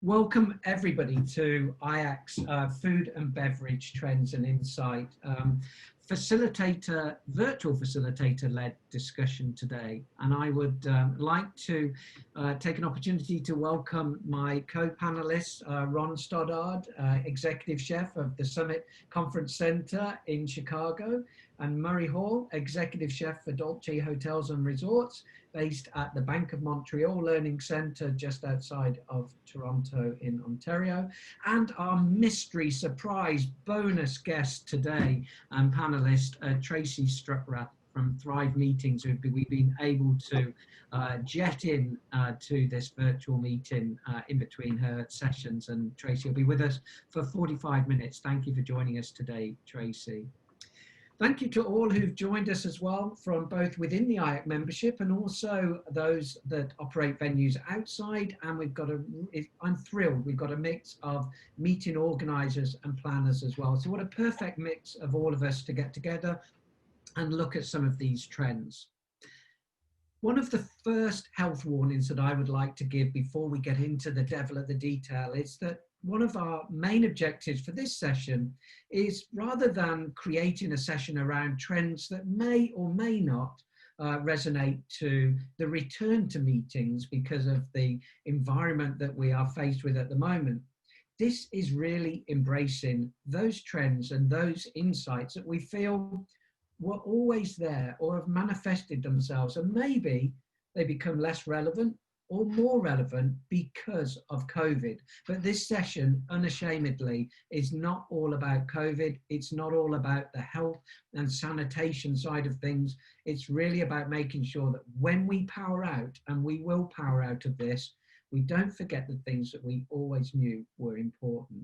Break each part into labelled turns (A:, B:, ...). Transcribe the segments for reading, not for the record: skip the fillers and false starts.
A: Welcome everybody to IACC Food and Beverage Trends and Insight virtual facilitator-led discussion today. And I would like to take an opportunity to welcome my co-panelists, Ron Stoddard, Executive Chef of the Summit Conference Center in Chicago, and Murray Hall, Executive Chef for Dolce Hotels and Resorts, based at the Bank of Montreal Learning Centre just outside of Toronto in Ontario, and our mystery surprise bonus guest today and panelist, Tracy Struckrath from Thrive Meetings, who we've been able to jet in to this virtual meeting in between her sessions. And Tracy will be with us for 45 minutes. Thank you for joining us today, Tracy. Thank you to all who've joined us as well from both within the IACC membership and also those that operate venues outside. And I'm thrilled, we've got a mix of meeting organisers and planners as well. So what a perfect mix of all of us to get together and look at some of these trends. One of the first health warnings that I would like to give before we get into the devil of the detail is that one of our main objectives for this session is, rather than creating a session around trends that may or may not resonate to the return to meetings because of the environment that we are faced with at the moment, this is really embracing those trends and those insights that we feel were always there or have manifested themselves, and maybe they become less relevant or more relevant because of COVID. But this session, unashamedly, is not all about COVID. It's not all about the health and sanitation side of things. It's really about making sure that when we power out, and we will power out of this, we don't forget the things that we always knew were important.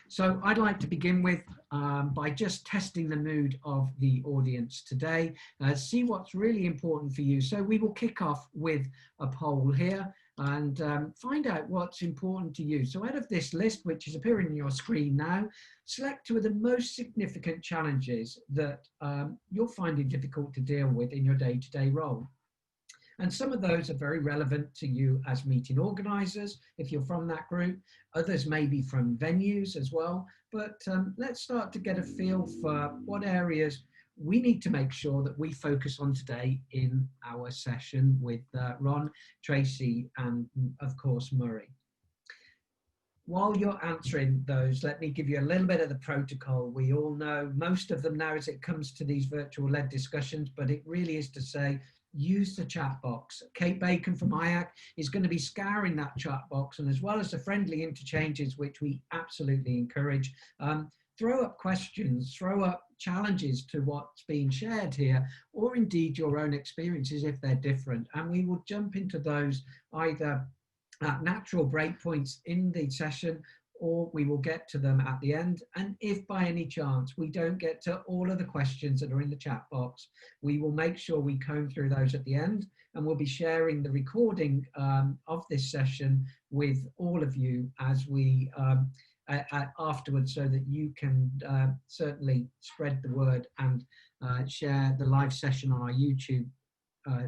A: So I'd like to begin with by just testing the mood of the audience today, see what's really important for you. So we will kick off with a poll here and find out what's important to you. So out of this list, which is appearing on your screen now, select two of the most significant challenges that you're finding difficult to deal with in your day-to-day role. And some of those are very relevant to you as meeting organisers, if you're from that group. Others may be from venues as well. But let's start to get a feel for what areas we need to make sure that we focus on today in our session with Ron, Tracy, and of course, Murray. While you're answering those, let me give you a little bit of the protocol. We all know most of them now as it comes to these virtual-led discussions, but it really is to say, use the chat box. Kate Bacon from IACC is going to be scouring that chat box, and as well as the friendly interchanges, which we absolutely encourage, throw up questions, throw up challenges to what's being shared here, or indeed your own experiences if they're different. And we will jump into those either at natural breakpoints in the session, or we will get to them at the end. And if by any chance we don't get to all of the questions that are in the chat box, we will make sure we comb through those at the end, and we'll be sharing the recording of this session with all of you as we afterwards, so that you can certainly spread the word and share the live session on our YouTube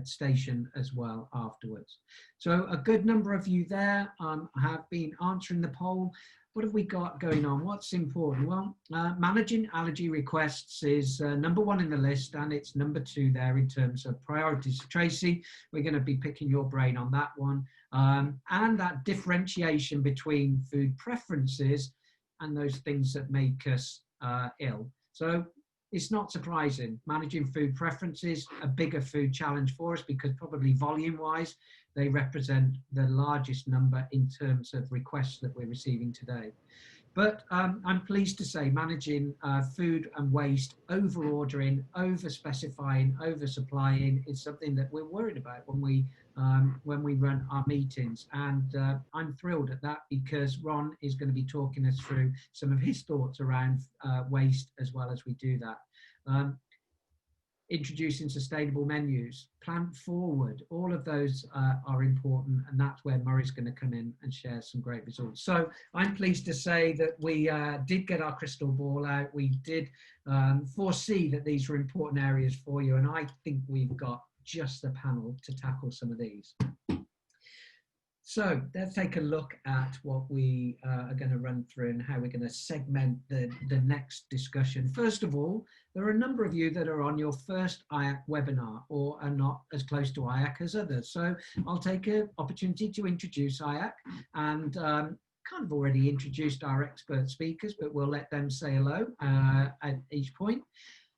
A: station as well afterwards. So a good number of you there have been answering the poll. What have we got going on? What's important? Well, managing allergy requests is number one in the list, and it's number two there in terms of priorities. So Tracy, we're going to be picking your brain on that one, and that differentiation between food preferences and those things that make us ill. So it's not surprising, managing food preferences, a bigger food challenge for us, because probably volume-wise, they represent the largest number in terms of requests that we're receiving today. But I'm pleased to say managing food and waste, over-ordering, over-specifying, over-supplying is something that we're worried about when we run our meetings. And I'm thrilled at that, because Ron is going to be talking us through some of his thoughts around waste as well as we do that. Introducing sustainable menus, plant forward, all of those are important, and that's where Murray's going to come in and share some great results. So I'm pleased to say that we did get our crystal ball out. We did foresee that these were important areas for you, and I think we've got just the panel to tackle some of these. So let's take a look at what we are going to run through and how we're going to segment the next discussion. First of all, there are a number of you that are on your first IAC webinar or are not as close to IAC as others. So I'll take an opportunity to introduce IAC and kind of already introduced our expert speakers, but we'll let them say hello at each point.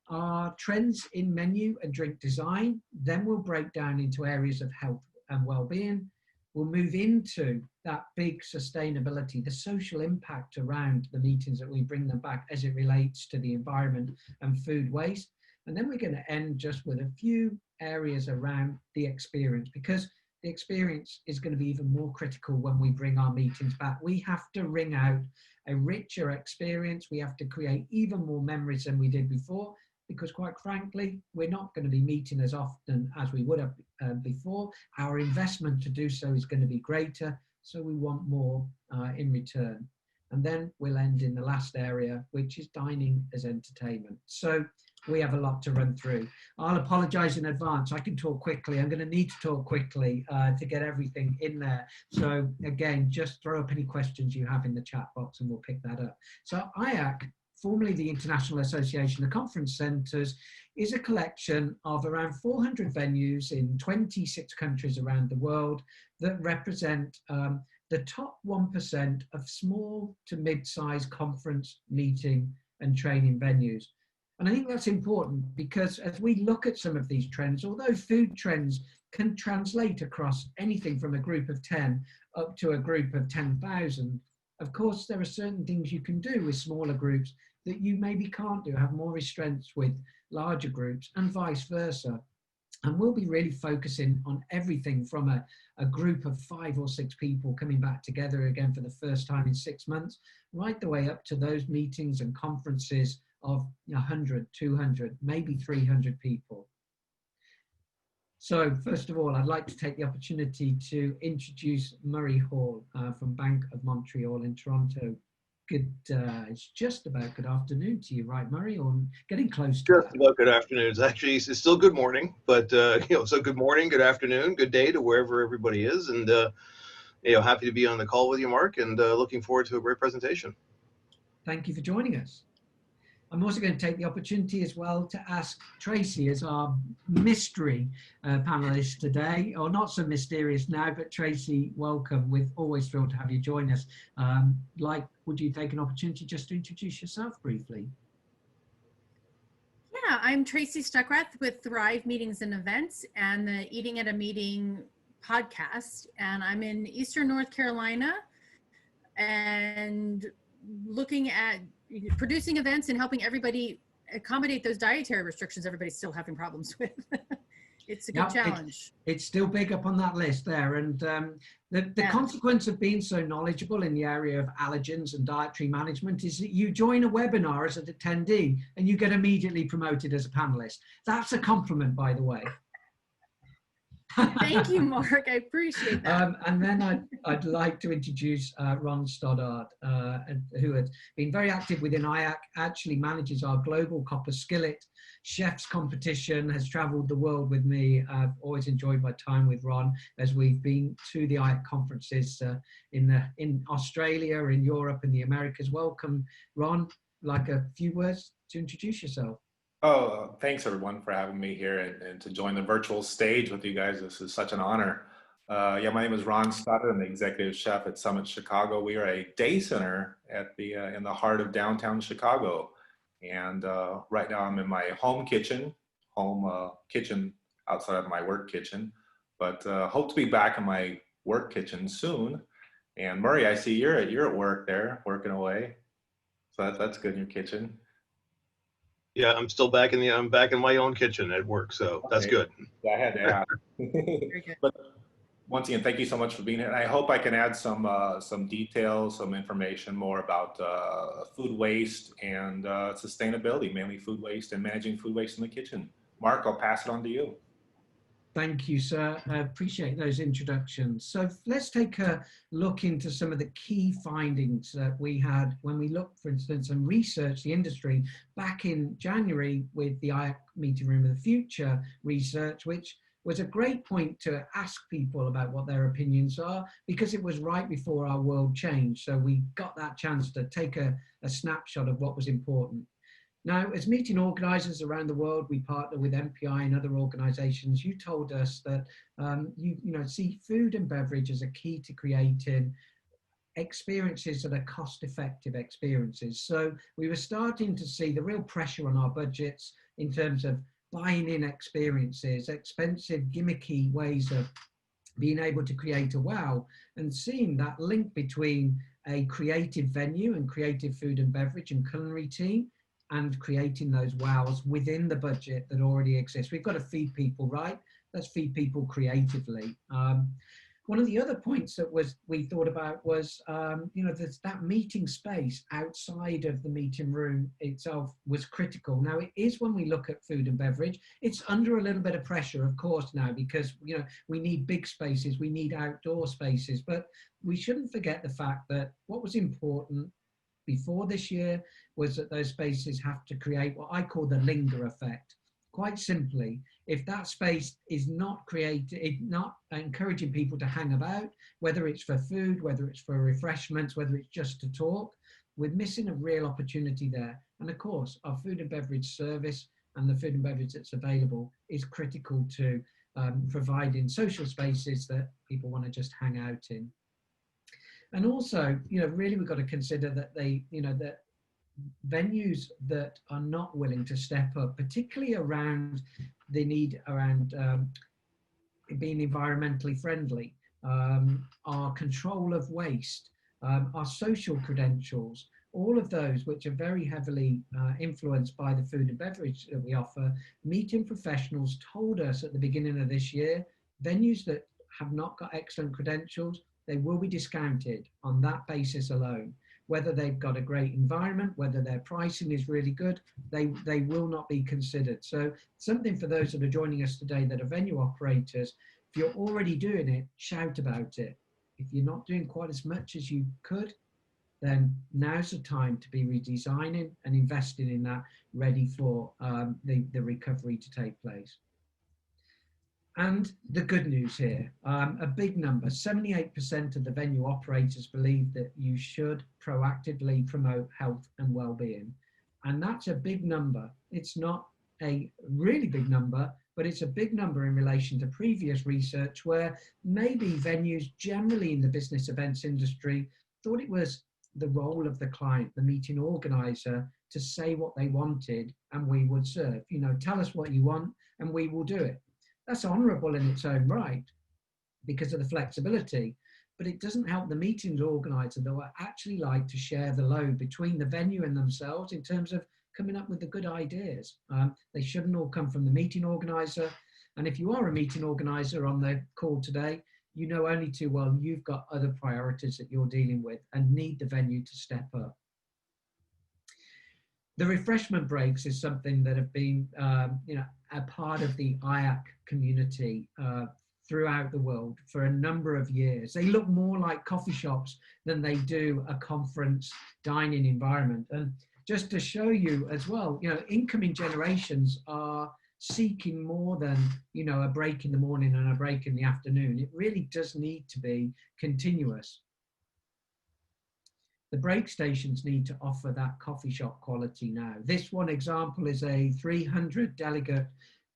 A: Our trends in menu and drink design, then we'll break down into areas of health and well-being. We'll move into that big sustainability, the social impact around the meetings that we bring them back as it relates to the environment and food waste. And then we're going to end just with a few areas around the experience, because the experience is going to be even more critical when we bring our meetings back. We have to wring out a richer experience. We have to create even more memories than we did before, because quite frankly, we're not going to be meeting as often as we would have before. Our investment to do so is going to be greater, so we want more in return. And then we'll end in the last area, which is dining as entertainment. So we have a lot to run through. I'll apologize in advance. I can talk quickly. I'm going to need to talk quickly to get everything in there. So again, just throw up any questions you have in the chat box and we'll pick that up. So IAC, formerly the International Association of Conference Centres, is a collection of around 400 venues in 26 countries around the world that represent the top 1% of small to mid-sized conference, meeting and training venues. And I think that's important because as we look at some of these trends, although food trends can translate across anything from a group of 10 up to a group of 10,000, of course, there are certain things you can do with smaller groups that you maybe can't do, have more restraints with larger groups and vice versa. And we'll be really focusing on everything from a group of 5 or 6 people coming back together again for the first time in 6 months, right the way up to those meetings and conferences of 100, 200, maybe 300 people. So first of all, I'd like to take the opportunity to introduce Murray Hall from Bank of Montreal in Toronto. It's just about good afternoon to you, right, Murray, or getting close to
B: Just about good afternoon. It's actually, it's still good morning, but so good morning, good afternoon, good day to wherever everybody is, and happy to be on the call with you, Mark, and looking forward to a great presentation.
A: Thank you for joining us. I'm also going to take the opportunity as well to ask Tracy as our mystery panelist today, or not so mysterious now, but Tracy, welcome. We're always thrilled to have you join us. Would you take an opportunity just to introduce yourself briefly?
C: Yeah, I'm Tracy Stuckrath with Thrive Meetings and Events and the Eating at a Meeting podcast. And I'm in Eastern North Carolina and looking at producing events and helping everybody accommodate those dietary restrictions everybody's still having problems with. It's a good challenge.
A: It's still big up on that list there. And the consequence of being so knowledgeable in the area of allergens and dietary management is that you join a webinar as an attendee and you get immediately promoted as a panelist. That's a compliment, by the way.
C: Thank you, Mark. I appreciate that.
A: And then I'd like to introduce Ron Stoddard, who has been very active within IAC, actually manages our global copper skillet chefs competition, has traveled the world with me. I've always enjoyed my time with Ron as we've been to the IAC conferences in Australia, in Europe, and the Americas. Welcome, Ron. Like a few words to introduce yourself.
D: Oh, thanks everyone for having me here and to join the virtual stage with you guys. This is such an honor. My name is Ron Stoddard. I'm the executive chef at Summit Chicago. We are a day center at in the heart of downtown Chicago. And right now I'm in my home kitchen outside of my work kitchen, but hope to be back in my work kitchen soon. And Murray, I see you're at work there, working away. So that's good in your kitchen.
B: Yeah, I'm still back in my own kitchen at work, so that's good.
D: Yeah, I had to ask. But once again, thank you so much for being here. And I hope I can add some details, some information more about food waste and sustainability, mainly food waste and managing food waste in the kitchen. Mark, I'll pass it on to you.
A: Thank you, sir. I appreciate those introductions. So let's take a look into some of the key findings that we had when we looked, for instance, and researched the industry back in January with the IAC Meeting Room of the Future research, which was a great point to ask people about what their opinions are, because it was right before our world changed. So we got that chance to take a snapshot of what was important. Now, as meeting organisers around the world, we partner with MPI and other organisations. You told us that you see food and beverage as a key to creating experiences that are cost-effective experiences. So we were starting to see the real pressure on our budgets in terms of buying in experiences, expensive, gimmicky ways of being able to create a wow, and seeing that link between a creative venue and creative food and beverage and culinary team, and creating those wows within the budget that already exists. We've got to feed people, right? Let's feed people creatively. One of the other points that we thought about was, there's that meeting space outside of the meeting room itself was critical. Now, it is when we look at food and beverage, it's under a little bit of pressure, of course, now, because we need big spaces, we need outdoor spaces, but we shouldn't forget the fact that what was important before this year was that those spaces have to create what I call the linger effect. Quite simply, if that space is not encouraging people to hang about, whether it's for food, whether it's for refreshments, whether it's just to talk, we're missing a real opportunity there. And of course, our food and beverage service and the food and beverage that's available is critical to providing social spaces that people want to just hang out in. And also, really we've got to consider that that venues that are not willing to step up, particularly around the need around being environmentally friendly, our control of waste, our social credentials, all of those which are very heavily influenced by the food and beverage that we offer. Meeting professionals told us at the beginning of this year, venues that have not got excellent credentials, they will be discounted on that basis alone. Whether they've got a great environment, whether their pricing is really good, they will not be considered. So something for those that are joining us today that are venue operators, if you're already doing it, shout about it. If you're not doing quite as much as you could, then now's the time to be redesigning and investing in that, ready for the recovery to take place. And the good news here, a big number, 78% of the venue operators believe that you should proactively promote health and well-being. And that's a big number. It's not a really big number, but it's a big number in relation to previous research where maybe venues generally in the business events industry thought it was the role of the client, the meeting organizer, to say what they wanted and we would serve. Tell us what you want and we will do it. That's honourable in its own right because of the flexibility, but it doesn't help the meetings organiser that would actually like to share the load between the venue and themselves in terms of coming up with the good ideas. They shouldn't all come from the meeting organiser. And if you are a meeting organiser on the call today, you know only too well you've got other priorities that you're dealing with and need the venue to step up. The refreshment breaks is something that have been, a part of the IACC community throughout the world for a number of years. They look more like coffee shops than they do a conference dining environment. And just to show you as well, incoming generations are seeking more than, a break in the morning and a break in the afternoon. It really does need to be continuous. The break stations need to offer that coffee shop quality now. This one example is a 300 delegate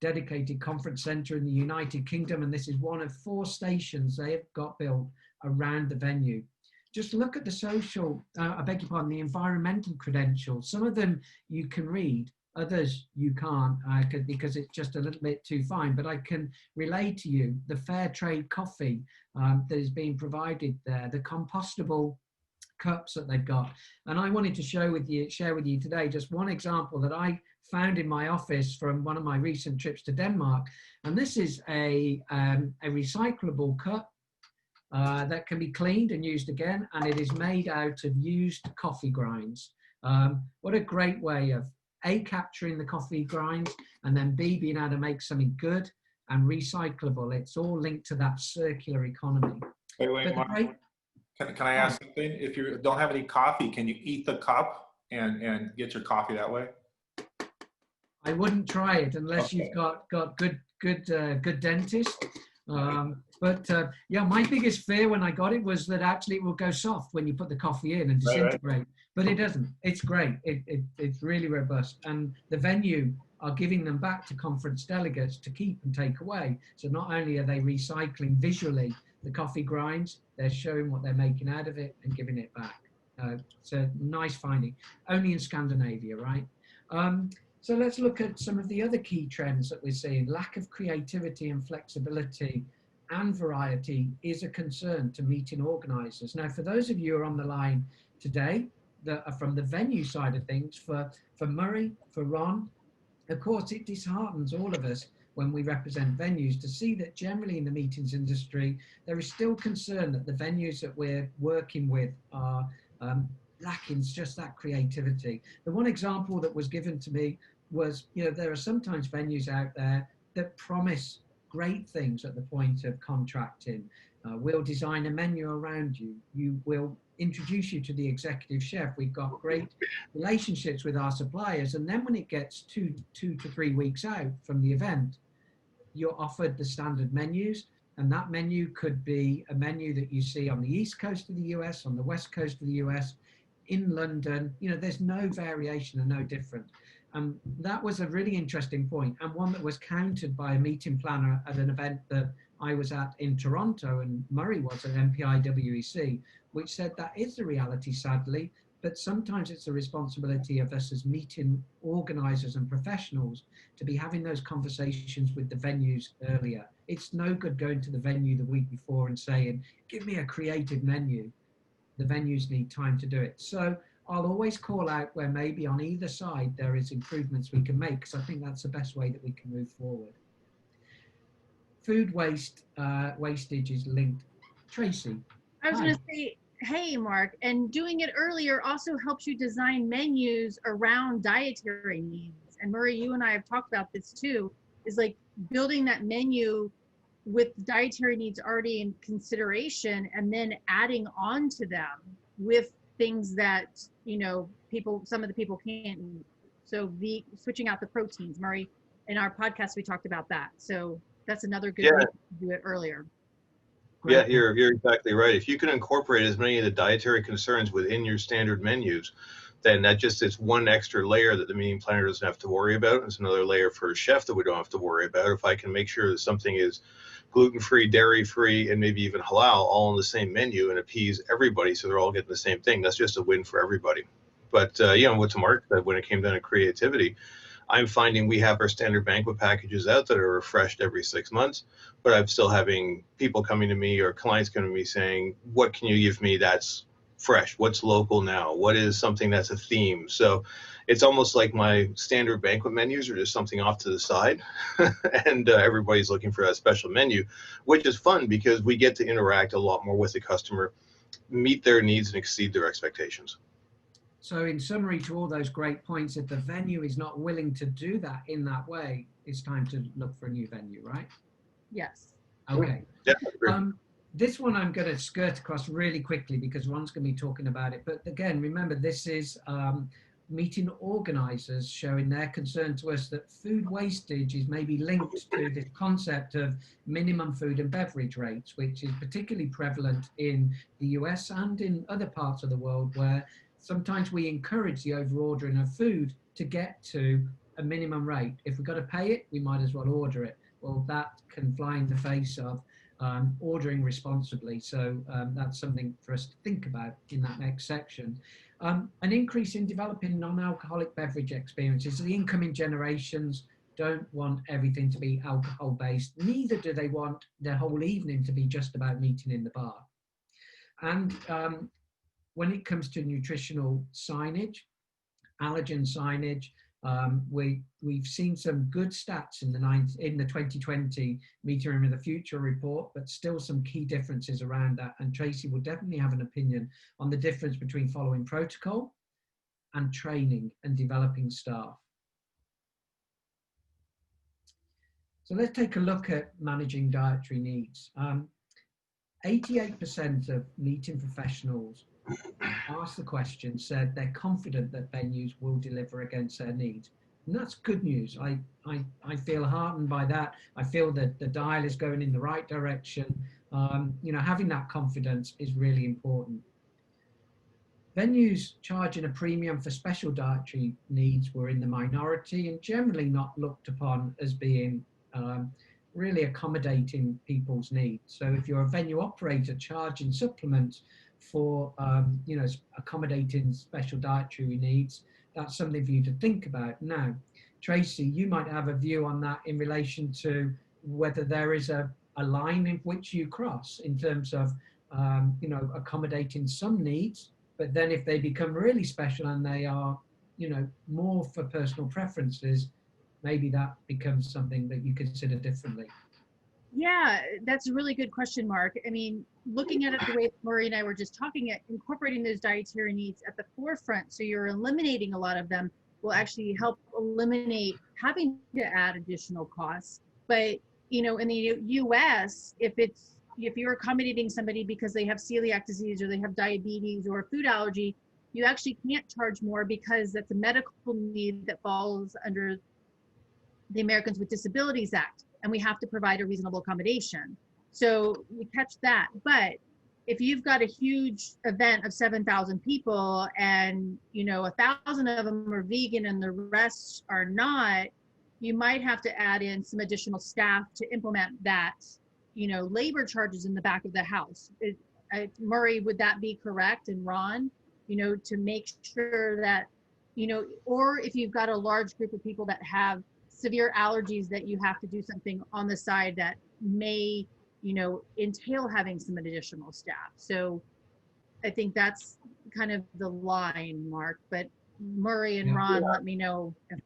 A: dedicated conference centre in the United Kingdom, and this is one of 4 stations they have got built around the venue. Just look at the social, the environmental credentials. Some of them you can read, others you can't because it's just a little bit too fine, but I can relay to you the fair trade coffee that is being provided there, the compostable cups that they've got. And I wanted to share with you today just one example that I found in my office from one of my recent trips to Denmark. And this is a recyclable cup that can be cleaned and used again, and it is made out of used coffee grinds. What a great way of A, capturing the coffee grinds, and then B, being able to make something good and recyclable. It's all linked to that circular economy.
D: Wait, Mark. Can I ask something? If you don't have any coffee, can you eat the cup and get your coffee that way?
A: I wouldn't try it unless you've got good good dentist. Yeah, my biggest fear when I got it was that actually it will go soft when you put the coffee in and disintegrate. But it doesn't. It's great. It's really robust. And the venue are giving them back to conference delegates to keep and take away. So not only are they recycling visually the coffee grinds, they're showing what they're making out of it and giving it back. It's a nice finding. Only in Scandinavia, right? So let's look at some of the other key trends that we're seeing. Lack of creativity and flexibility and variety is a concern to meeting organizers. Now, for those of you who are on the line today that are from the venue side of things, for Murray, for Ron, of course, it disheartens all of us when we represent venues to see that generally in the meetings industry, there is still concern that the venues that we're working with are lacking just that creativity. The one example that was given to me was, there are sometimes venues out there that promise great things at the point of contracting. We'll design a menu around you. We'll introduce you to the executive chef. We've got great relationships with our suppliers. And then when it gets two to 3 weeks out from the event, you're offered the standard menus. And that menu could be a menu that you see on the East Coast of the US, on the West Coast of the US, in London. There's no variation and no different. That was a really interesting point, and one that was countered by a meeting planner at an event that I was at in Toronto and Murray was at MPI WEC, which said that is the reality, sadly, but sometimes it's a responsibility of us as meeting organizers and professionals to be having those conversations with the venues earlier. It's no good going to the venue the week before and saying, give me a creative menu. The venues need time to do it. So I'll always call out where maybe on either side there is improvements we can make, because I think that's the best way that we can move forward. Food wastage is linked. Tracy.
C: I was going to say, hey, Mark, and doing it earlier also helps you design menus around dietary needs. And Murray, you and I have talked about this too, is like building that menu with dietary needs already in consideration and then adding on to them with things that, some of the people can't eat. So switching out the proteins. Murray, in our podcast, we talked about that. So that's another good way to do it earlier.
B: Yeah, you're exactly right. If you can incorporate as many of the dietary concerns within your standard menus, then that just is one extra layer that the meeting planner doesn't have to worry about. It's another layer for a chef that we don't have to worry about. If I can make sure that something is gluten-free, dairy-free, and maybe even halal all on the same menu and appease everybody so they're all getting the same thing, that's just a win for everybody. But, what to Mark said, when it came down to creativity, I'm finding we have our standard banquet packages out that are refreshed every 6 months, but I'm still having people coming to me or clients coming to me saying, what can you give me that's fresh? What's local now? What is something that's a theme? So it's almost like my standard banquet menus are just something off to the side and everybody's looking for that special menu, which is fun because we get to interact a lot more with the customer, meet their needs and exceed their expectations.
A: So in summary to all those great points, if the venue is not willing to do that in that way, it's time to look for a new venue, right?
C: Yes.
A: Okay.
B: Yeah,
A: this one I'm going to skirt across really quickly because Ron's going to be talking about it. But again, remember, this is meeting organizers showing their concern to us that food wastage is maybe linked to this concept of minimum food and beverage rates, which is particularly prevalent in the US and in other parts of the world where sometimes we encourage the over-ordering of food to get to a minimum rate. If we've got to pay it, we might as well order it. Well, that can fly in the face of ordering responsibly. So that's something for us to think about in that next section. An increase in developing non-alcoholic beverage experiences. The incoming generations don't want everything to be alcohol-based. Neither do they want their whole evening to be just about meeting in the bar. And when it comes to nutritional signage, allergen signage, we've seen some good stats in the 2020 Meeting Room of the Future report, but still some key differences around that. And Tracy will definitely have an opinion on the difference between following protocol and training and developing staff. So let's take a look at managing dietary needs. 88% of meeting professionals asked the question said they're confident that venues will deliver against their needs. And that's good news. I feel heartened by that. I feel that the dial is going in the right direction. You know, having that confidence is really important. Venues charging a premium for special dietary needs were in the minority and generally not looked upon as being really accommodating people's needs. So if you're a venue operator charging supplements for you know, accommodating special dietary needs, that's something for you to think about. Now, Tracy, you might have a view on that in relation to whether there is a line in which you cross in terms of you know, accommodating some needs, but then if they become really special and they are, you know, more for personal preferences, maybe that becomes something that you consider differently.
C: Yeah, that's a really good question, Mark. I mean, looking at it the way Murray and I were just talking, at incorporating those dietary needs at the forefront, so you're eliminating a lot of them, will actually help eliminate having to add additional costs. But you know, in the U.S., if you're accommodating somebody because they have celiac disease or they have diabetes or a food allergy, you actually can't charge more because that's a medical need that falls under the Americans with Disabilities Act, and we have to provide a reasonable accommodation. So we catch that. But if you've got a huge event of 7,000 people and, you know, 1,000 of them are vegan and the rest are not, you might have to add in some additional staff to implement that, you know, labor charges in the back of the house. Murray, would that be correct? And Ron, you know, to make sure that, you know, or if you've got a large group of people that have severe allergies that you have to do something on the side that may, you know, entail having some additional staff. So I think that's kind of the line, Mark, but Murray and Ron, let me know if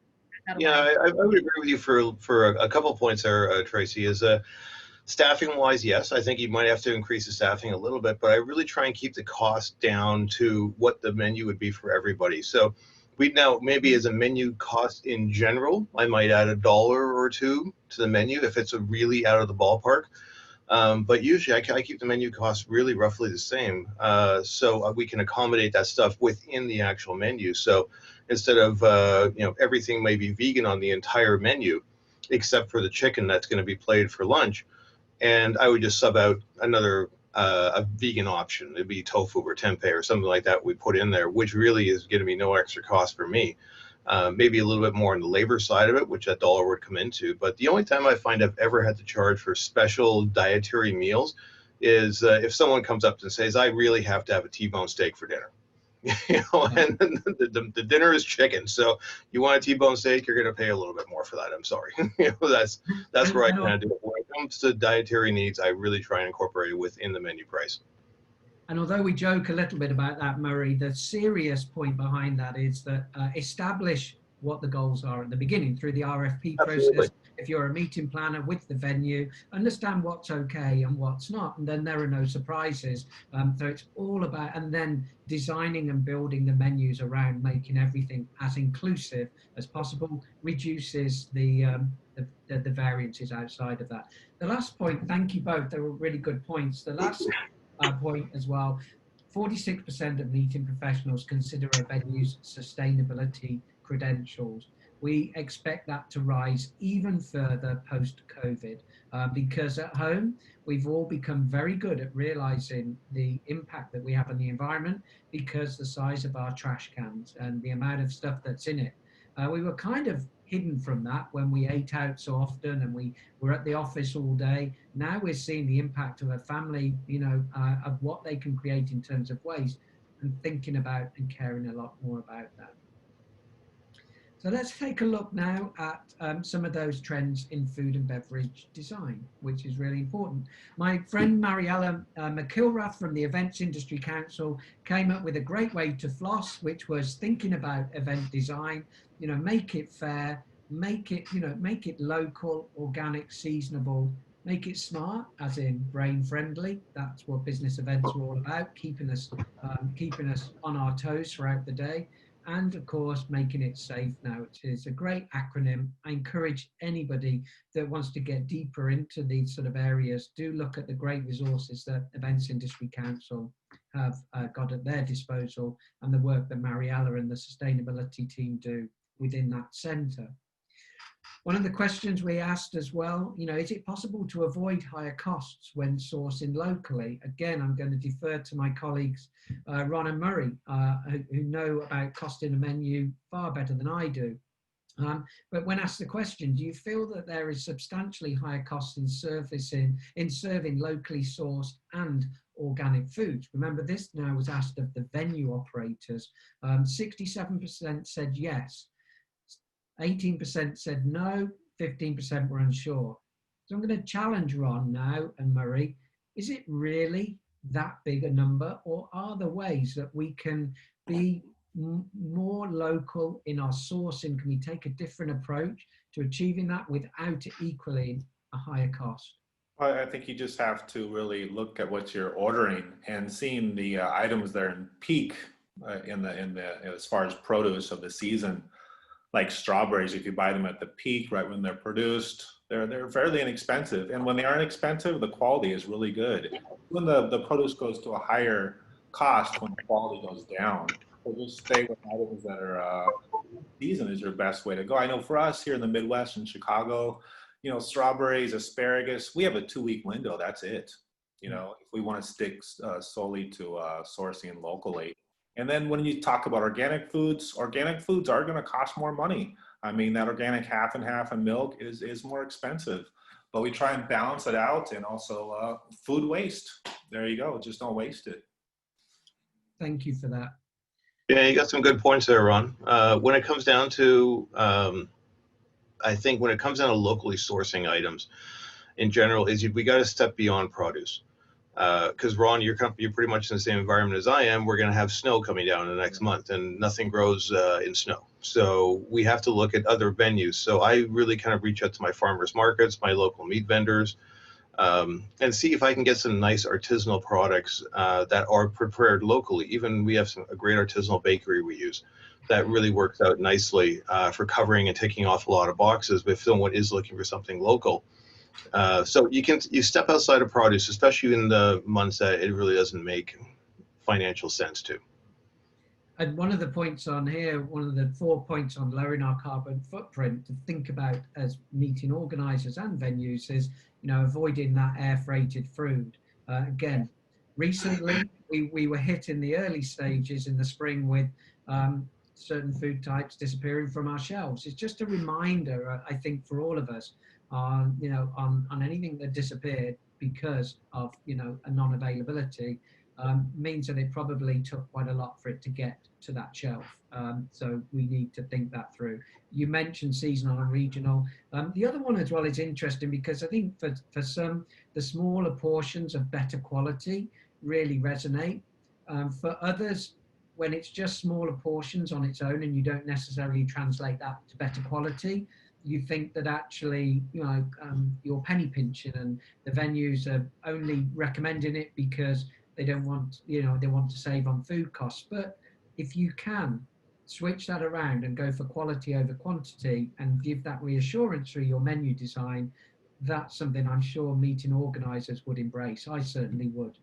B: yeah, I would agree with you for a couple of points there, Tracy. Is staffing wise, yes, I think you might have to increase the staffing a little bit, but I really try and keep the cost down to what the menu would be for everybody. So we now, maybe as a menu cost in general, I might add $1 or $2 to the menu if it's a really out of the ballpark. But usually I keep the menu costs really roughly the same, so we can accommodate that stuff within the actual menu. So instead of you know, everything may be vegan on the entire menu, except for the chicken that's going to be plated for lunch, and I would just sub out another a vegan option. It'd be tofu or tempeh or something like that we put in there, which really is going to be no extra cost for me. Maybe a little bit more on the labor side of it, which that $1 would come into. But the only time I find I've ever had to charge for special dietary meals is if someone comes up and says, I really have to have a T-bone steak for dinner. You know, and the dinner is chicken. So you want a T-bone steak, you're going to pay a little bit more for that. I'm sorry. You know, that's where I kind of do it. When it comes to dietary needs, I really try and incorporate it within the menu price.
A: And although we joke a little bit about that, Murray, the serious point behind that is that establish what the goals are at the beginning through the RFP process. If you're a meeting planner with the venue, understand what's okay and what's not, and then there are no surprises. So it's all about, and then designing and building the menus around making everything as inclusive as possible reduces the variances outside of that. The last point, thank you both, they were really good points. The last point as well, 46% of meeting professionals consider a venue's sustainability credentials. We expect that to rise even further post-COVID because at home, we've all become very good at realizing the impact that we have on the environment because the size of our trash cans and the amount of stuff that's in it. We were kind of hidden from that when we ate out so often and we were at the office all day. Now we're seeing the impact of a family, you know, of what they can create in terms of waste and thinking about and caring a lot more about that. So let's take a look now at some of those trends in food and beverage design, which is really important. My friend Mariella McIlrath from the Events Industry Council came up with a great way to floss, which was thinking about event design, you know, make it fair, make it, you know, make it local, organic, seasonable, make it smart, as in brain friendly. That's what business events are all about, keeping us on our toes throughout the day. And of course, making it safe now, which is a great acronym. I encourage anybody that wants to get deeper into these sort of areas, do look at the great resources that Events Industry Council have got at their disposal and the work that Mariella and the sustainability team do within that center. One of the questions we asked as well, is it possible to avoid higher costs when sourcing locally? Again, I'm going to defer to my colleagues, Ron and Murray, who know about costing a menu far better than I do. But when asked the question, do you feel that there is substantially higher costs in serving locally sourced and organic foods? Remember, this now was asked of the venue operators. 67% said yes. 18% said no, 15% were unsure. So I'm going to challenge Ron now and Murray. Is it really that big a number, or are there ways that we can be more local in our sourcing? Can we take a different approach to achieving that without equaling a higher cost?
D: Well, I think you just have to really look at what you're ordering and seeing the items that are in peak as far as produce of the season. Like strawberries, if you buy them at the peak, right when they're produced, they're fairly inexpensive. And when they aren't expensive, the quality is really good. When the produce goes to a higher cost, when the quality goes down, so just stay with items that are season is your best way to go. I know for us here in the Midwest in Chicago, strawberries, asparagus, we have a 2-week window. That's it. If we want to stick solely to sourcing locally. And then when you talk about organic foods are going to cost more money. I mean, that organic half and half and milk is more expensive, but we try and balance it out. And also food waste. There you go. Just don't waste it.
A: Thank you for that.
B: Yeah, you got some good points there, Ron. When it comes down to, I think when it comes down to locally sourcing items in general, we got to step beyond produce. Because Ron, you're pretty much in the same environment as I am. We're going to have snow coming down in the next month, and nothing grows in snow. So we have to look at other venues. So I really kind of reach out to my farmers markets, my local meat vendors, and see if I can get some nice artisanal products that are prepared locally. Even we have a great artisanal bakery we use that really works out nicely for covering and ticking off a lot of boxes if someone is looking for something local. So you step outside of produce, especially in the months that it really doesn't make financial sense to.
A: And one of the points on here, one of the 4 points on lowering our carbon footprint to think about as meeting organisers and venues is, avoiding that air freighted food. Again, recently we were hit in the early stages in the spring with certain food types disappearing from our shelves. It's just a reminder, I think, for all of us on anything that disappeared because of, a non-availability. Means that it probably took quite a lot for it to get to that shelf. So we need to think that through. You mentioned seasonal and regional. The other one as well is interesting because I think for some, the smaller portions of better quality really resonate. For others, when it's just smaller portions on its own and you don't necessarily translate that to better quality, you think that actually, you're penny pinching and the venues are only recommending it because they don't want, they want to save on food costs. But if you can switch that around and go for quality over quantity and give that reassurance through your menu design, that's something I'm sure meeting organisers would embrace. I certainly would.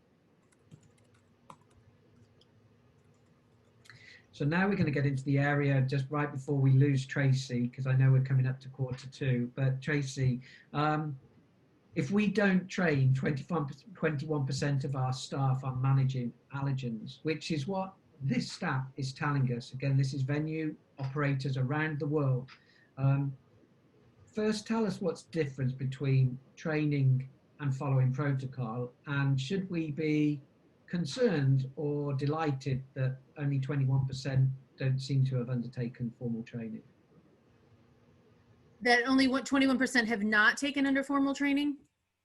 A: So now we're going to get into the area just right before we lose Tracy, because I know we're coming up to 1:45. But Tracy, if we don't train 21% of our staff on managing allergens, which is what this stat is telling us. Again, this is venue operators around the world. First, tell us what's the difference between training and following protocol, and should we be concerned or delighted that only 21% don't seem to have undertaken formal training?
C: That only 21% have not taken under formal training?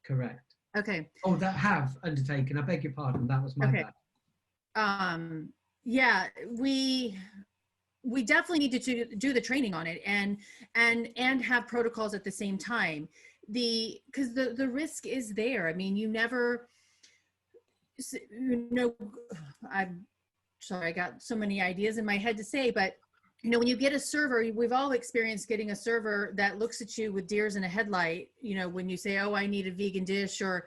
A: Correct.
C: Okay.
A: Oh, that have undertaken. I beg your pardon. That was my bad.
C: Yeah, we definitely need to do the training on it and have protocols at the same time. Because the risk is there. I mean, I'm sorry, I got so many ideas in my head to say, but when you get a server, we've all experienced getting a server that looks at you with deers in a headlight, when you say, oh, I need a vegan dish, or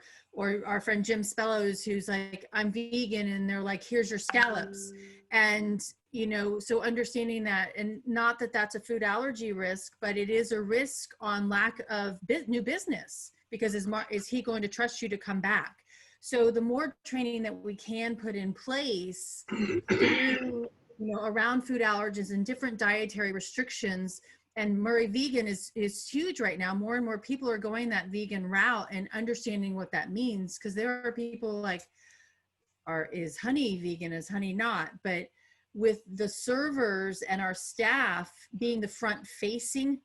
C: our friend Jim Spellows, who's like, I'm vegan. And they're like, here's your scallops. And, you know, so understanding that, and not that that's a food allergy risk, but it is a risk on lack of new business, because is he going to trust you to come back? So the more training that we can put in place through, you know, around food allergens and different dietary restrictions. And Murray Vegan is huge right now. More and more people are going that vegan route and understanding what that means. Because there are people like, is honey vegan, is honey not? But with the servers and our staff being the front facing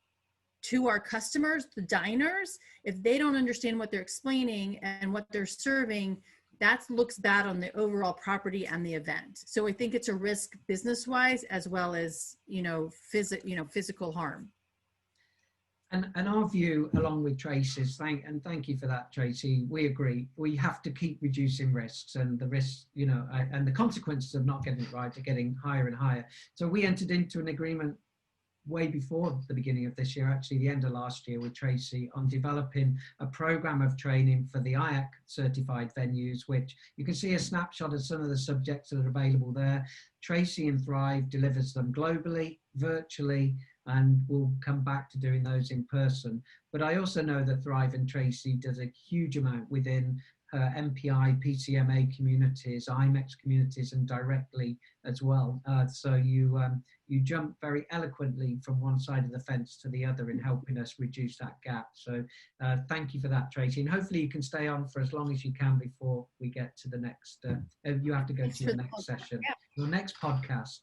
C: to our customers, the diners, if they don't understand what they're explaining and what they're serving, that looks bad on the overall property and the event. So I think it's a risk business-wise as well as, you know, physical harm.
A: And our view, along with Tracy's, thank you for that, Tracy. We agree. We have to keep reducing risks, and the risks, you know, and the consequences of not getting it right are getting higher and higher. So we entered into an agreement way before the beginning of this year, actually the end of last year, with Tracy on developing a program of training for the IACC certified venues, which you can see a snapshot of some of the subjects that are available there. Tracy and Thrive delivers them globally, virtually, and we'll come back to doing those in person. But I also know that Thrive and Tracy does a huge amount within MPI, PCMA communities, IMEX communities, and directly as well. So you jump very eloquently from one side of the fence to the other in helping us reduce that gap. So thank you for that, Tracy. And hopefully you can stay on for as long as you can before we get to the next, you have to go to your next session, your next podcast.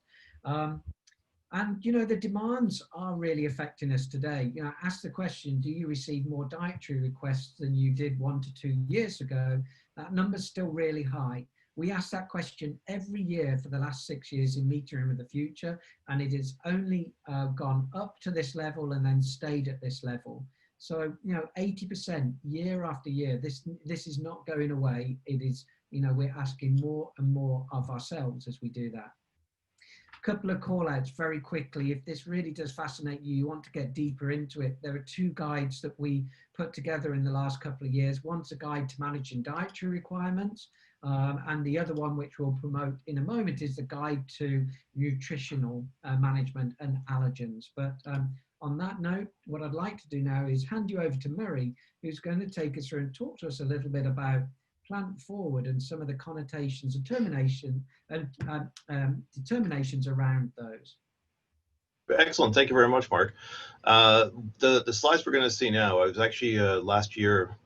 A: And, you know, the demands are really affecting us today. You know, ask the question, do you receive more dietary requests than you did 1 to 2 years ago? That number's still really high. We ask that question every year for the last 6 years in Meeting Room of the Future, and it has only gone up to this level and then stayed at this level. So, you know, 80% year after year, this is not going away. It is, you know, we're asking more and more of ourselves as we do that. Couple of call outs very quickly. If this really does fascinate you, you want to get deeper into it, there are 2 guides that we put together in the last couple of years. One's a guide to managing dietary requirements, and the other one, which we'll promote in a moment, is the guide to nutritional management and allergens. But on that note, what I'd like to do now is hand you over to Murray, who's going to take us through and talk to us a little bit about Plant Forward and some of the connotations and determinations around those.
B: Excellent. Thank you very much, Mark. The slides we're going to see now, I was actually last year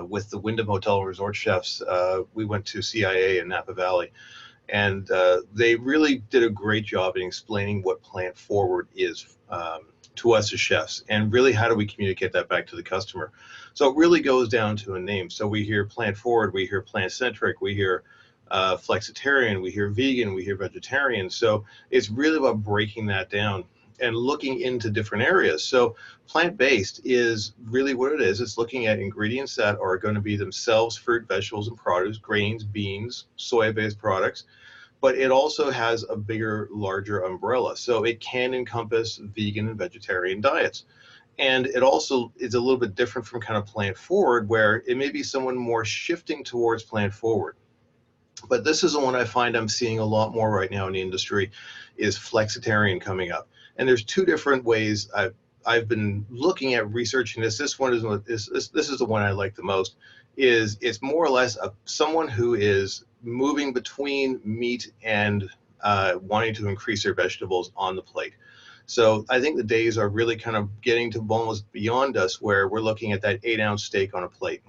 B: with the Wyndham Hotel and Resort chefs. We went to CIA in Napa Valley, and they really did a great job in explaining what Plant Forward is to us as chefs, and really how do we communicate that back to the customer. So it really goes down to a name. So we hear Plant Forward, we hear Plant Centric, we hear flexitarian, we hear vegan, we hear vegetarian. So it's really about breaking that down and looking into different areas. So plant-based is really what it is. It's looking at ingredients that are going to be themselves fruit, vegetables, and produce, grains, beans, soy-based products. But it also has a bigger, larger umbrella. So it can encompass vegan and vegetarian diets. And it also is a little bit different from kind of Plant Forward, where it may be someone more shifting towards Plant Forward. But this is the one I find I'm seeing a lot more right now in the industry, is flexitarian coming up. And there's 2 different ways I've been looking at researching this. This one is this is the one I like the most. It's more or less someone who is moving between meat and wanting to increase their vegetables on the plate. So I think the days are really kind of getting to almost beyond us, where we're looking at that 8-ounce steak on a plate.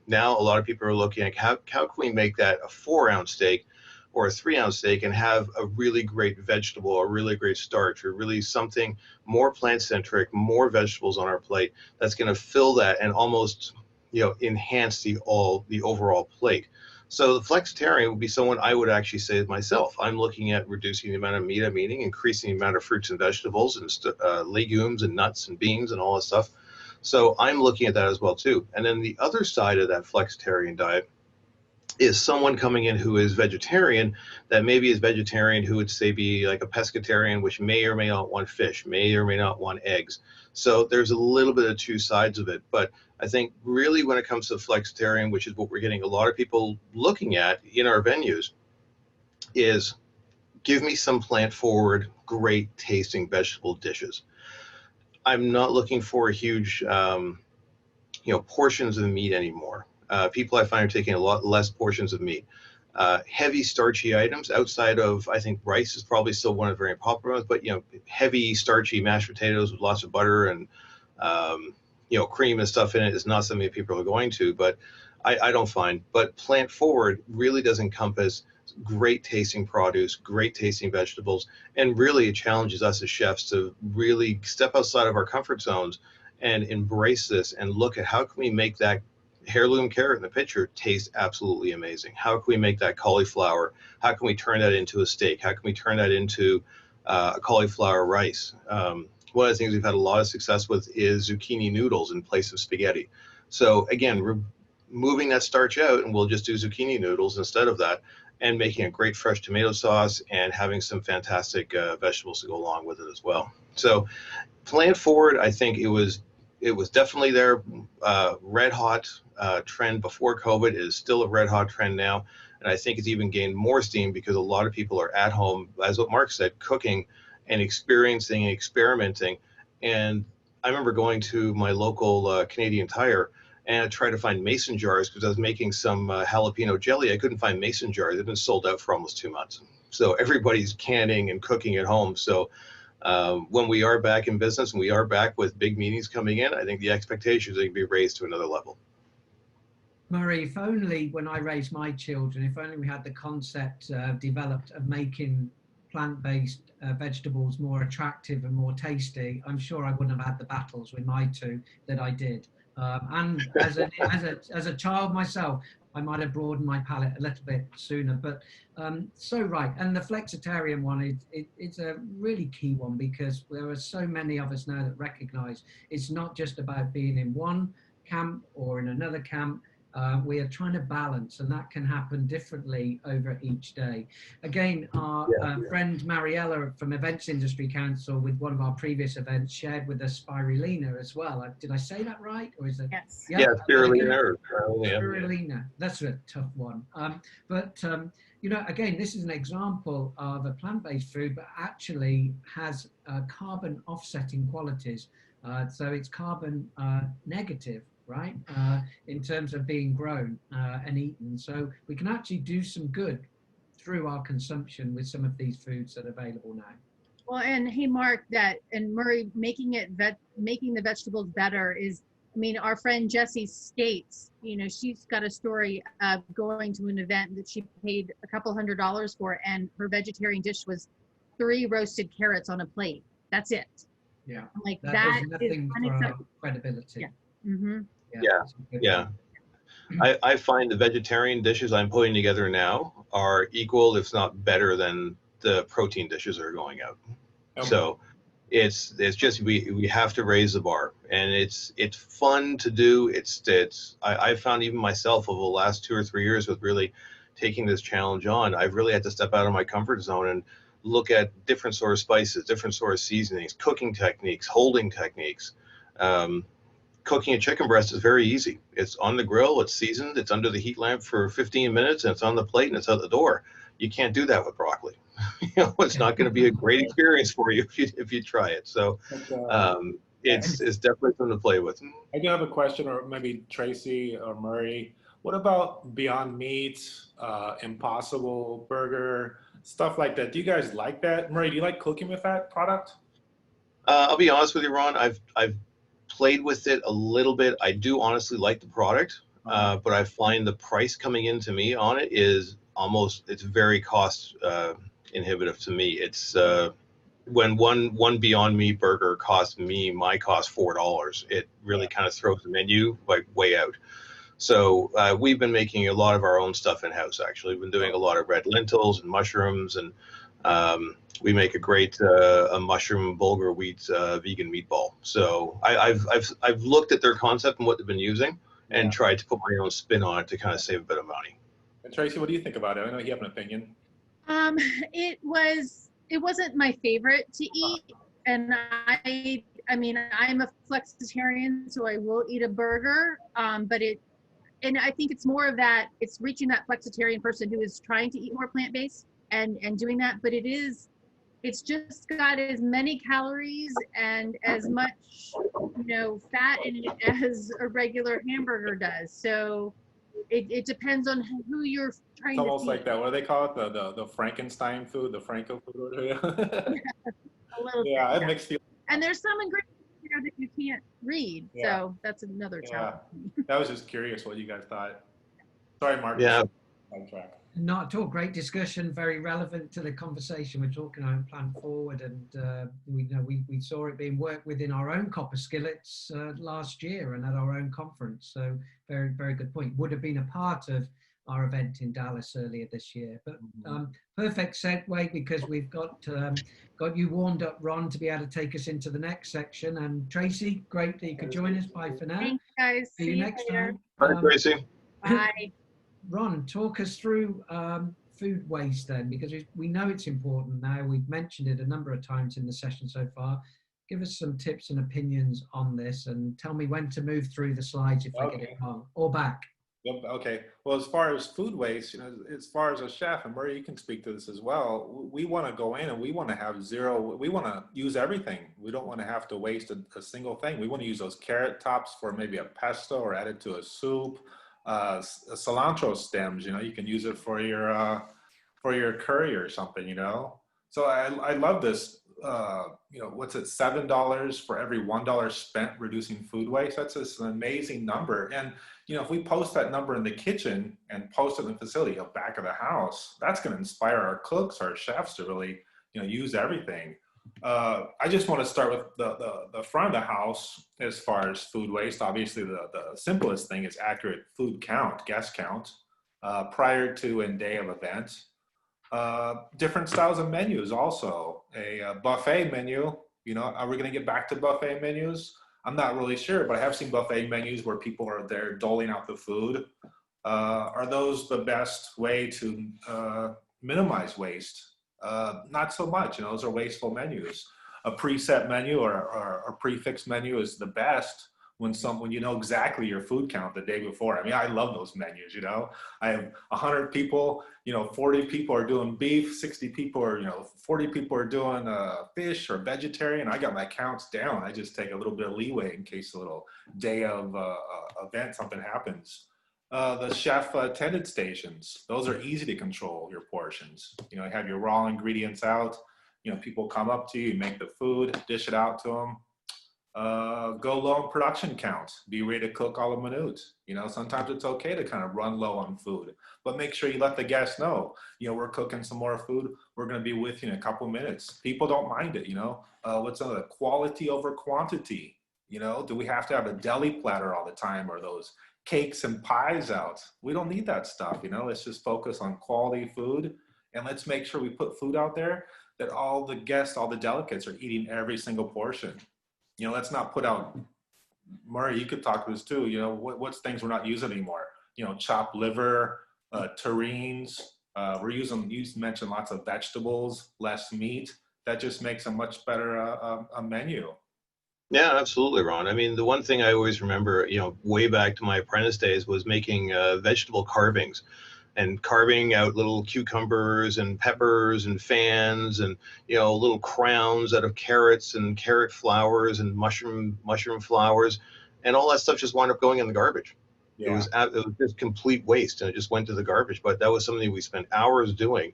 B: Now a lot of people are looking at how can we make that a 4-ounce steak or a 3-ounce steak and have a really great vegetable, or really great starch, or really something more plant-centric, more vegetables on our plate that's going to fill that and almost, you know, enhance the overall plate. So the flexitarian would be someone I would actually say myself. I'm looking at reducing the amount of meat I'm eating, increasing the amount of fruits and vegetables and legumes and nuts and beans and all that stuff. So I'm looking at that as well too. And then the other side of that flexitarian diet is someone coming in who is vegetarian, that maybe is vegetarian who would say be like a pescatarian, which may or may not want fish, may or may not want eggs. So there's a little bit of 2 sides of it. But I think really when it comes to flexitarian, which is what we're getting a lot of people looking at in our venues, is give me some plant-forward, great tasting vegetable dishes. I'm not looking for a huge, portions of meat anymore. People I find are taking a lot less portions of meat. Heavy starchy items outside of, I think rice is probably still one of the very popular ones, but heavy starchy mashed potatoes with lots of butter and cream and stuff in it is not something that people are going to, but I don't find. But plant forward really does encompass great tasting produce, great tasting vegetables, and really it challenges us as chefs to really step outside of our comfort zones and embrace this and look at how can we make that heirloom carrot in the picture taste absolutely amazing. How can we make that cauliflower? How can we turn that into a steak? How can we turn that into a cauliflower rice? One of the things we've had a lot of success with is zucchini noodles in place of spaghetti. So again, we're moving that starch out and we'll just do zucchini noodles instead of that, and making a great fresh tomato sauce and having some fantastic vegetables to go along with it as well. So plant forward, I think it was definitely there. Red hot trend before COVID is still a red hot trend now. And I think it's even gained more steam because a lot of people are at home, as what Mark said, cooking and experiencing and experimenting. And I remember going to my local Canadian Tire and I tried to find mason jars because I was making some jalapeno jelly. I couldn't find mason jars. They've been sold out for almost 2 months. So everybody's canning and cooking at home. So when we are back in business and we are back with big meetings coming in, I think the expectations are going to be raised to another level.
A: Murray, if only when I raised my children, if only we had the concept developed of making plant-based vegetables more attractive and more tasty, I'm sure I wouldn't have had the battles with my two that I did. And as a child myself, I might have broadened my palate a little bit sooner, but so right. And the flexitarian one, it's a really key one because there are so many of us now that recognize it's not just about being in one camp or in another camp. We are trying to balance, and that can happen differently over each day. Again, our friend Mariella from Events Industry Council with one of our previous events shared with us spirulina as well. Did I say that right? Or is it?
C: Yes.
B: Yeah, spirulina.
A: Spirulina. That's a tough one. Again, this is an example of a plant-based food, but actually has carbon offsetting qualities. So it's carbon negative, right, in terms of being grown and eaten. So we can actually do some good through our consumption with some of these foods that are available now.
C: Well, and hey, Mark, and Murray, making the vegetables better is, I mean, our friend Jessie Skates, she's got a story of going to an event that she paid a couple $100 for, and her vegetarian dish was 3 roasted carrots on a plate. That's it.
A: Yeah.
C: Like
A: that is nothing for credibility.
C: Yeah. Mm-hmm.
B: Yeah. I find the vegetarian dishes I'm putting together now are equal, if not better, than the protein dishes that are going out. Okay. So it's just we have to raise the bar, and it's fun to do. I found even myself over the last 2 or 3 years with really taking this challenge on, I've really had to step out of my comfort zone and look at different sort of spices, different sort of seasonings, cooking techniques, holding techniques. Cooking a chicken breast is very easy. It's on the grill, it's seasoned, it's under the heat lamp for 15 minutes, and it's on the plate and it's out the door. You can't do that with broccoli. It's not going to be a great experience for you if you try it. So it's definitely something to play with.
D: I do have a question, or maybe Tracy or Murray. What about Beyond Meat, Impossible Burger, stuff like that? Do you guys like that? Murray, do you like cooking with that product?
B: I'll be honest with you, Ron. I've played with it a little bit. I do honestly like the product, but I find the price coming into me on it is it's very cost inhibitive to me. It's when one Beyond Meat burger costs me my cost $4, it really kind of throws the menu like way out. So we've been making a lot of our own stuff in-house, actually. We've been doing a lot of red lentils and mushrooms, and we make a great a mushroom bulgur wheat vegan meatball. So I've looked at their concept and what they've been using and tried to put my own spin on it to kind of save a bit of money.
D: And Tracy, what do you think about it? I know you have an opinion.
C: It wasn't my favorite to eat, and I mean I'm a flexitarian, so I will eat a burger, and I think it's more of that, it's reaching that flexitarian person who is trying to eat more plant-based, and doing that, but it's just got as many calories and as much, fat in it as a regular hamburger does. So it depends on who you're trying
D: It's
C: to
D: almost
C: feed.
D: like that. What do they call it? The Frankenstein food, the Franco food.
C: A little
D: Yeah, I
C: bit.
D: have mixed feelings.
C: And there's some ingredients that you can't read.
D: Yeah.
C: So that's another
D: Yeah,
C: challenge.
D: I was just curious what you guys thought. Sorry, Mark.
B: Yeah.
D: Sidetrack.
A: Not at all. Great discussion, very relevant to the conversation we're talking on plan forward, and we saw it being worked within our own copper skillets last year and at our own conference. So very, very good point. Would have been a part of our event in Dallas earlier this year. But perfect segue, because we've got you warmed up, Ron, to be able to take us into the next section. And Tracy, great that you could join us. Bye for now.
C: Thanks, guys.
A: See you next
C: later.
A: time.
B: Hi, Tracy.
C: Bye.
A: Ron, talk us through food waste then, because we know it's important now. We've mentioned it a number of times in the session so far. Give us some tips and opinions on this, and tell me when to move through the slides if I get it wrong, or back.
D: Yep, okay. Well, as far as food waste, as far as a chef, and Murray, you can speak to this as well. We want to go in and we want to have zero. We want to use everything. We don't want to have to waste a single thing. We want to use those carrot tops for maybe a pesto or add it to a soup. Cilantro stems, you can use it for your curry or something, So I love this. What's it? $7 for every $1 spent reducing food waste. That's just an amazing number. And if we post that number in the kitchen and post it in the facility, back of the house, that's going to inspire our cooks, our chefs to really, use everything. I just want to start with the front of the house as far as food waste. Obviously, the simplest thing is accurate food count, guest count, prior to and day of event. Different styles of menus also. A buffet menu, are we going to get back to buffet menus? I'm not really sure, but I have seen buffet menus where people are there doling out the food. Are those the best way to minimize waste? Not so much, those are wasteful menus. A preset menu or a prefix menu is the best when you know exactly your food count the day before. I mean, I love those menus, I have 100 people, 40 people are doing beef, 60 people are, 40 people are doing fish or vegetarian. I got my counts down. I just take a little bit of leeway in case a little day of event, something happens. The chef attended stations, those are easy to control your portions. You have your raw ingredients out, people come up to you, you make the food, dish it out to them. Go low on production count, be ready to cook all the minutes. Sometimes it's okay to kind of run low on food, but make sure you let the guests know, we're cooking some more food. We're going to be with you in a couple minutes. People don't mind it, what's another? Quality over quantity. Do we have to have a deli platter all the time, or those cakes and pies out? We don't need that stuff. Let's just focus on quality food, and let's make sure we put food out there that all the guests, all the delegates are eating every single portion. Let's not put out, Murray, you could talk to this too, what's things we're not using anymore? Chopped liver, terrines, you mentioned lots of vegetables, less meat. That just makes a much better a menu.
B: Yeah, absolutely, Ron. I mean, the one thing I always remember, way back to my apprentice days was making vegetable carvings and carving out little cucumbers and peppers and fans and, little crowns out of carrots and carrot flowers and mushroom flowers, and all that stuff just wound up going in the garbage. Yeah. It was just complete waste, and it just went to the garbage. But that was something we spent hours doing,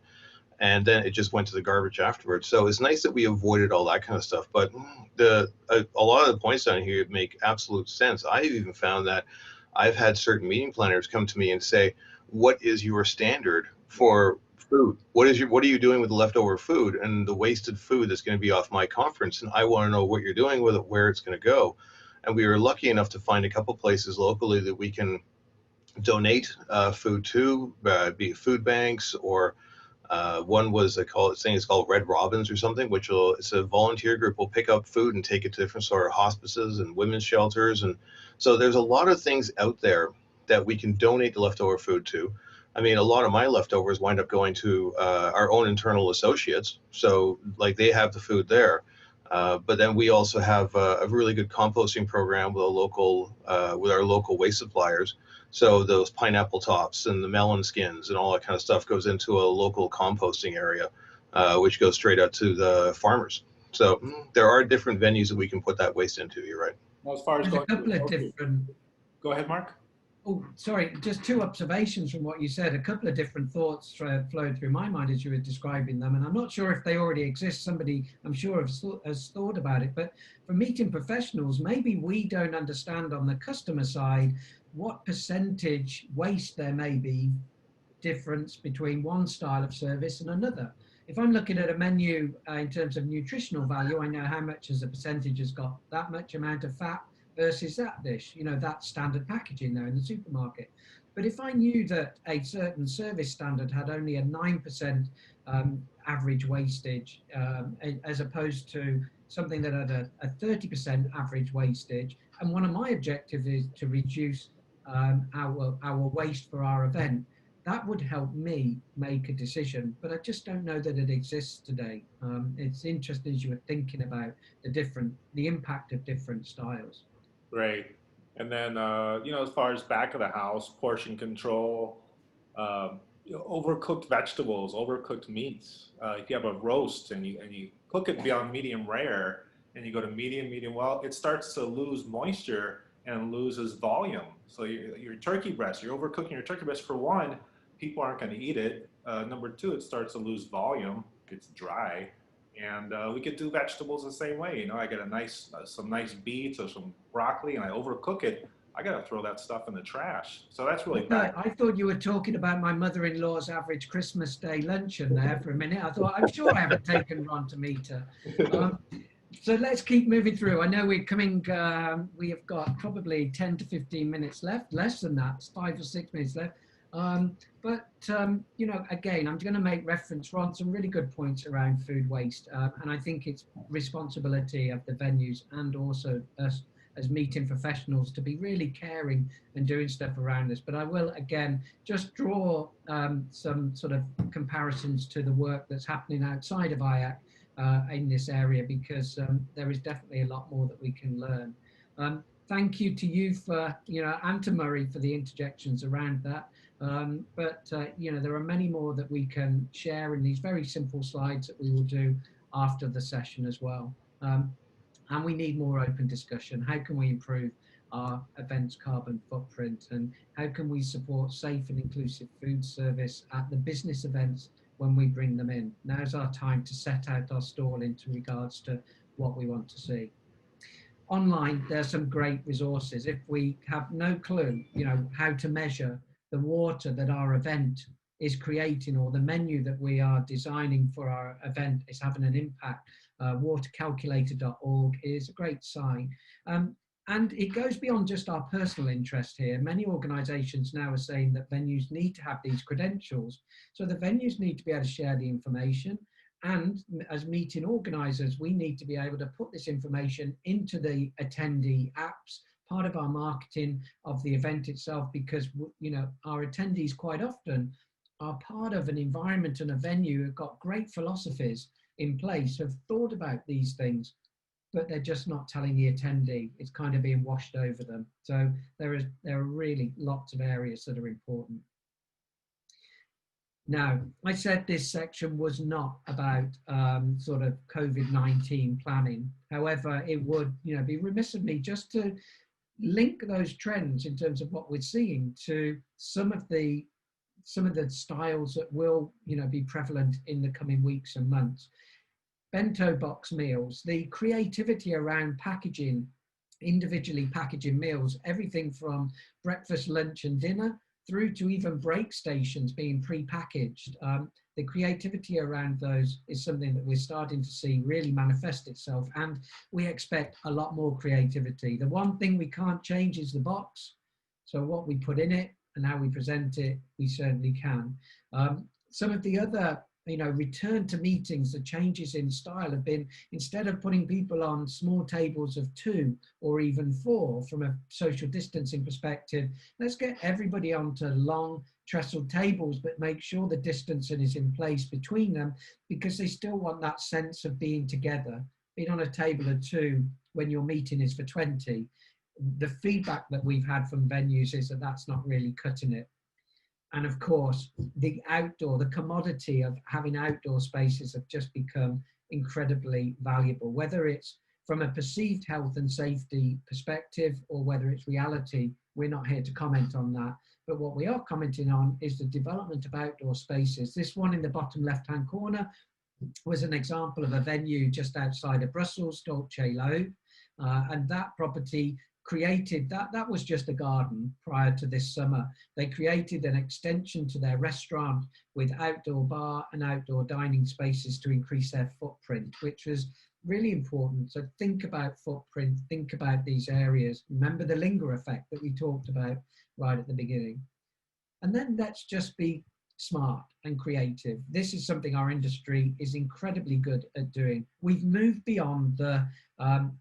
B: and then it just went to the garbage afterwards. So it's nice that we avoided all that kind of stuff. But a lot of the points down here make absolute sense. I've even found that I've had certain meeting planners come to me and say, what is your standard for food? What are you doing with the leftover food and the wasted food that's going to be off my conference? And I want to know what you're doing with it, where it's going to go. And we were lucky enough to find a couple places locally that we can donate food to, be it food banks, or one was it's called Red Robins or something, it's a volunteer group will pick up food and take it to different sort of hospices and women's shelters. And so there's a lot of things out there that we can donate the leftover food to. I mean, a lot of my leftovers wind up going to our own internal associates. So like they have the food there. But then we also have a really good composting program with with our local waste suppliers So those pineapple tops and the melon skins and all that kind of stuff goes into a local composting area, which goes straight out to the farmers. So there are different venues that we can put that waste into. You're right.
D: Well, as far as
A: There's a
D: going
A: couple of
D: okay.
A: different.
D: Go ahead, Mark.
A: Oh, sorry, just two observations from what you said. A couple of different thoughts flowed through my mind as you were describing them, and I'm not sure if they already exist. Somebody, I'm sure, has thought about it. But for meeting professionals, maybe we don't understand on the customer side what percentage waste there may be difference between one style of service and another. If I'm looking at a menu in terms of nutritional value, I know how much as a percentage has got that much amount of fat versus that dish, you know, that standard packaging there in the supermarket. But if I knew that a certain service standard had only a 9% average wastage, as opposed to something that had a 30% average wastage, and one of my objectives is to reduce our waste for our event, that would help me make a decision, but I just don't know that it exists today. It's interesting as you were thinking about the impact of different styles.
D: Right. And then, as far as back of the house, portion control, overcooked vegetables, overcooked meats. If you have a roast and you cook it beyond medium rare and you go to medium well, it starts to lose moisture and loses volume. So your turkey breast, you're overcooking your turkey breast. For one, people aren't going to eat it. Number two, it starts to lose volume. It's dry. And we could do vegetables the same way. I get some nice beets or some broccoli and I overcook it. I got to throw that stuff in the trash. So that's really bad.
A: I thought you were talking about my mother-in-law's average Christmas Day luncheon there for a minute. I thought, I'm sure I haven't taken Ron to meet her. So let's keep moving through. I know we're coming, we have got probably 10 to 15 minutes left, less than that, it's 5 or 6 minutes left. Again, I'm going to make reference, Ron, some really good points around food waste. And I think it's responsibility of the venues and also us as meeting professionals to be really caring and doing stuff around this. But I will, again, just draw some sort of comparisons to the work that's happening outside of IACC in this area, because there is definitely a lot more that we can learn. Thank you to you for, and to Murray for the interjections around that. There are many more that we can share in these very simple slides that we will do after the session as well. And we need more open discussion. How can we improve our events' carbon footprint, and how can we support safe and inclusive food service at the business events when we bring them in? Now's our time to set out our stall into regards to what we want to see. Online, there's some great resources. If we have no clue, how to measure the water that our event is creating, or the menu that we are designing for our event is having an impact, watercalculator.org is a great sign. And it goes beyond just our personal interest here. Many organizations now are saying that venues need to have these credentials. So the venues need to be able to share the information. And as meeting organizers, we need to be able to put this information into the attendee apps, part of our marketing of the event itself, because, our attendees quite often are part of an environment and a venue who've got great philosophies in place, have thought about these things, but they're just not telling the attendee. It's kind of being washed over them. So there are really lots of areas that are important. Now, I said this section was not about sort of COVID-19 planning. However, it would be remiss of me just to link those trends in terms of what we're seeing to some of the styles that will be prevalent in the coming weeks and months. Bento box meals, the creativity around packaging, individually packaging meals, everything from breakfast, lunch and dinner through to even break stations being pre-packaged. The creativity around those is something that we're starting to see really manifest itself, and we expect a lot more creativity. The one thing we can't change is the box. So what we put in it and how we present it, we certainly can. Some of the other return to meetings, the changes in style have been, instead of putting people on small tables of 2 or even 4 from a social distancing perspective, let's get everybody onto long trestle tables, but make sure the distancing is in place between them, because they still want that sense of being together. Being on a table of 2 when your meeting is for 20 the feedback that we've had from venues is that that's not really cutting it. And of course, the commodity of having outdoor spaces have just become incredibly valuable, whether it's from a perceived health and safety perspective or whether it's reality. We're not here to comment on that. But what we are commenting on is the development of outdoor spaces. This one in the bottom left-hand corner was an example of a venue just outside of Brussels, Dolce Loeb. And that property created, that was just a garden prior to this summer. They created an extension to their restaurant with outdoor bar and outdoor dining spaces to increase their footprint, which was really important. So think about footprint, think about these areas. Remember the linger effect that we talked about right at the beginning. And then let's just be smart and creative. This is something our industry is incredibly good at doing. We've moved beyond the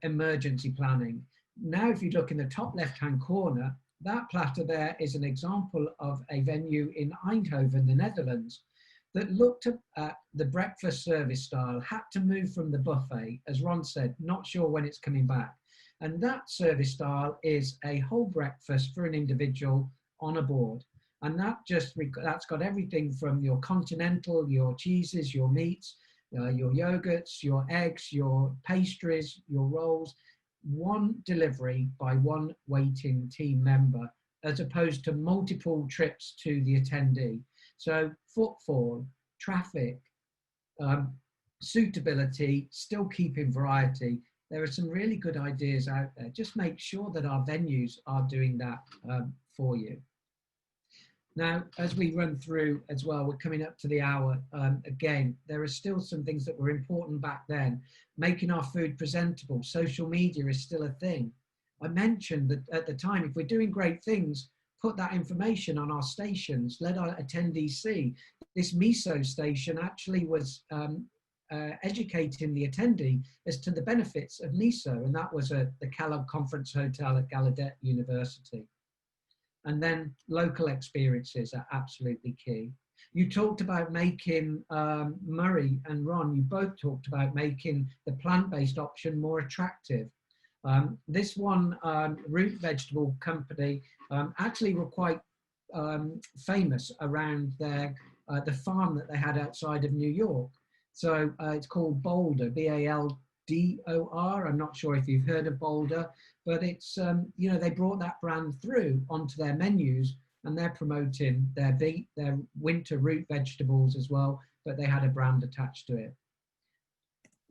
A: emergency planning. Now, if you look in the top left-hand corner, that platter there is an example of a venue in Eindhoven, the Netherlands, that looked at the breakfast service style, had to move from the buffet, as Ron said, not sure when it's coming back. And that service style is a whole breakfast for an individual on a board. And that's got everything from your continental, your cheeses, your meats, your yogurts, your eggs, your pastries, your rolls, one delivery by one waiting team member, as opposed to multiple trips to the attendee. So footfall, traffic, suitability, still keeping variety. There are some really good ideas out there. Just make sure that our venues are doing that for you. Now, as we run through as well, we're coming up to the hour. Again, there are still some things that were important back then. Making our food presentable. Social media is still a thing. I mentioned that at the time, if we're doing great things, put that information on our stations, let our attendees see. This miso station actually was educating the attendee as to the benefits of miso, and that was at the Kellogg Conference Hotel at Gallaudet University. And then local experiences are absolutely key. You talked about making, Murray and Ron, you both talked about making the plant-based option more attractive. This one, root vegetable company, actually were quite famous around their, the farm that they had outside of New York. So it's called Boulder, B-A-L-D-O-R. I'm not sure if you've heard of Boulder, but it's, you know, they brought that brand through onto their menus, and they're promoting their winter root vegetables as well, but they had a brand attached to it.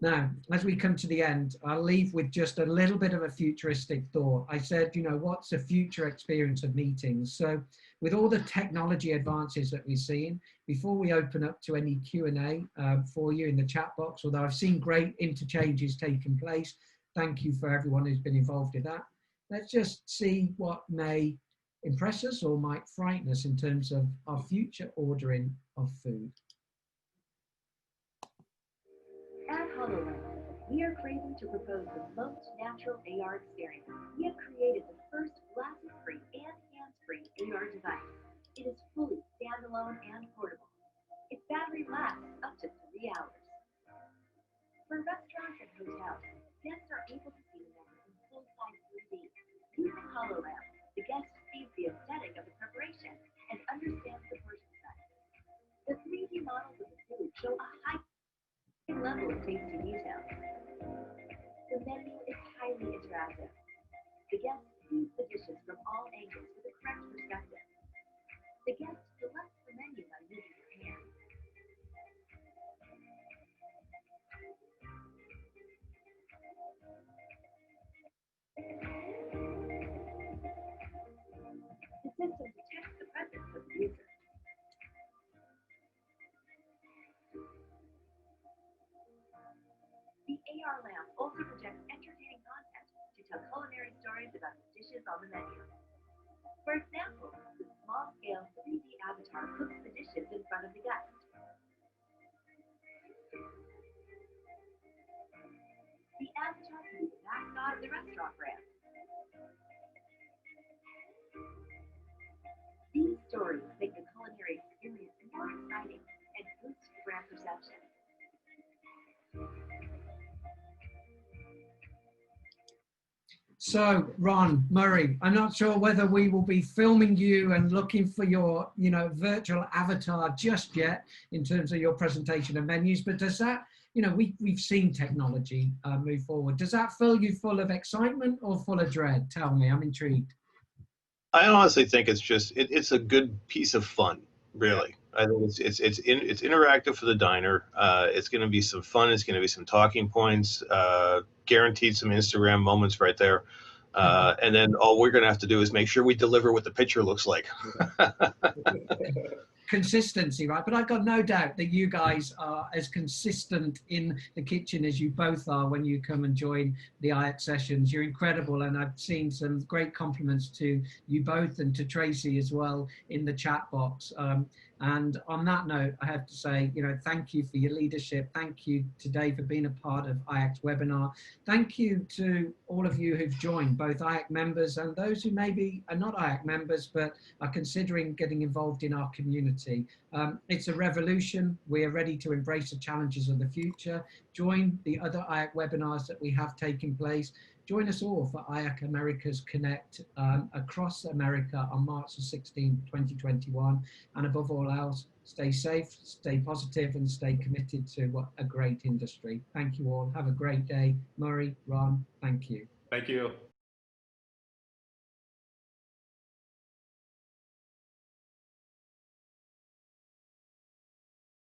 A: Now, as we come to the end, I'll leave with just a little bit of a futuristic thought. I said, you know, what's a future experience of meetings? So with all the technology advances that we've seen, before we open up to any Q&A for you in the chat box, although I've seen great interchanges taking place, thank you for everyone who's been involved in that. Let's just see what may impress us or might frighten us in terms of our future ordering of food.
E: At HoloLens, we are craving to propose the most natural AR experience. We have created the first glasses-free and hands-free AR device. It is fully standalone and portable. Its battery lasts up to 3 hours. For restaurants and hotels, guests are able to see the menu in full-size 3D. Using HoloLens, the guest sees the aesthetic of the preparation and understands the portion size. The 3D models of the food show a high level of tasty detail. The menu is highly interactive. The guest sees the dishes from all angles with a correct perspective. The guest selects the menu by using their hand. The system detects the presence of the user. The AR lamp also projects entertaining content to tell culinary stories about the dishes on the menu. For example, the small-scale 3D avatar cooks the dishes in front of the guest. The avatar can be the mascot of the restaurant brand. These stories make the culinary experience more exciting and boost brand perception.
A: So, Ron, Murray, I'm not sure whether we will be filming you and looking for your, virtual avatar just yet in terms of your presentation of menus, but does that, we've seen technology move forward. Does that fill you full of excitement or full of dread? Tell me, I'm intrigued.
B: I honestly think it's just it's a good piece of fun, really. I think it's interactive for the diner. It's going to be some fun. It's going to be some talking points. Guaranteed some Instagram moments right there. And then all we're going to have to do is make sure we deliver what the picture looks like.
A: Consistency, right? But I've got no doubt that you guys are as consistent in the kitchen as you both are when you come and join the IACC sessions. You're incredible, and I've seen some great compliments to you both and to Tracy as well in the chat box. And on that note, I have to say, thank you for your leadership. Thank you today for being a part of IACC's webinar. Thank you to all of you who've joined, both IACC members and those who maybe are not IACC members, but are considering getting involved in our community. It's a revolution. We are ready to embrace the challenges of the future. Join the other IACC webinars that we have taking place. Join us all for IACC Americas Connect across America on March the 16th, 2021. And above all else, stay safe, stay positive, and stay committed to what a great industry. Thank you all. Have a great day. Murray, Ron, thank you.
D: Thank you.